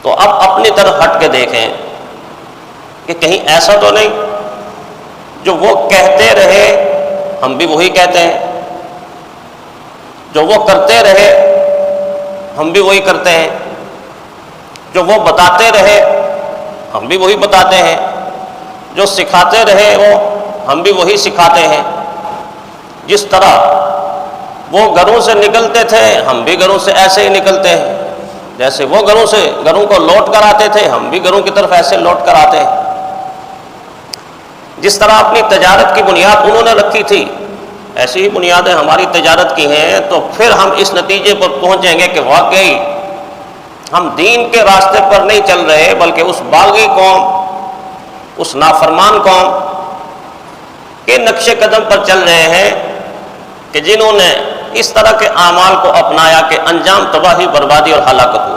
تو اب اپنی طرف ہٹ کے دیکھیں کہ کہیں ایسا تو نہیں جو وہ کہتے رہے ہم بھی وہی کہتے ہیں، جو وہ کرتے رہے ہم بھی وہی کرتے ہیں، جو وہ بتاتے رہے ہم بھی وہی بتاتے ہیں، جو سکھاتے رہے وہ ہم بھی وہی سکھاتے ہیں۔ جس طرح وہ گھروں سے نکلتے تھے ہم بھی گھروں سے ایسے ہی نکلتے ہیں، جیسے وہ گھروں کو لوٹ کر آتے تھے ہم بھی گھروں کی طرف ایسے لوٹ کر آتے ہیں۔ جس طرح اپنی تجارت کی بنیاد انہوں نے رکھی تھی ایسی ہی بنیادیں ہماری تجارت کی ہیں، تو پھر ہم اس نتیجے پر پہنچیں گے کہ واقعی ہم دین کے راستے پر نہیں چل رہے بلکہ اس باغی قوم، اس نافرمان قوم کے نقش قدم پر چل رہے ہیں کہ جنہوں نے اس طرح کے اعمال کو اپنایا کہ انجام تباہی، بربادی اور ہلاکت ہوا۔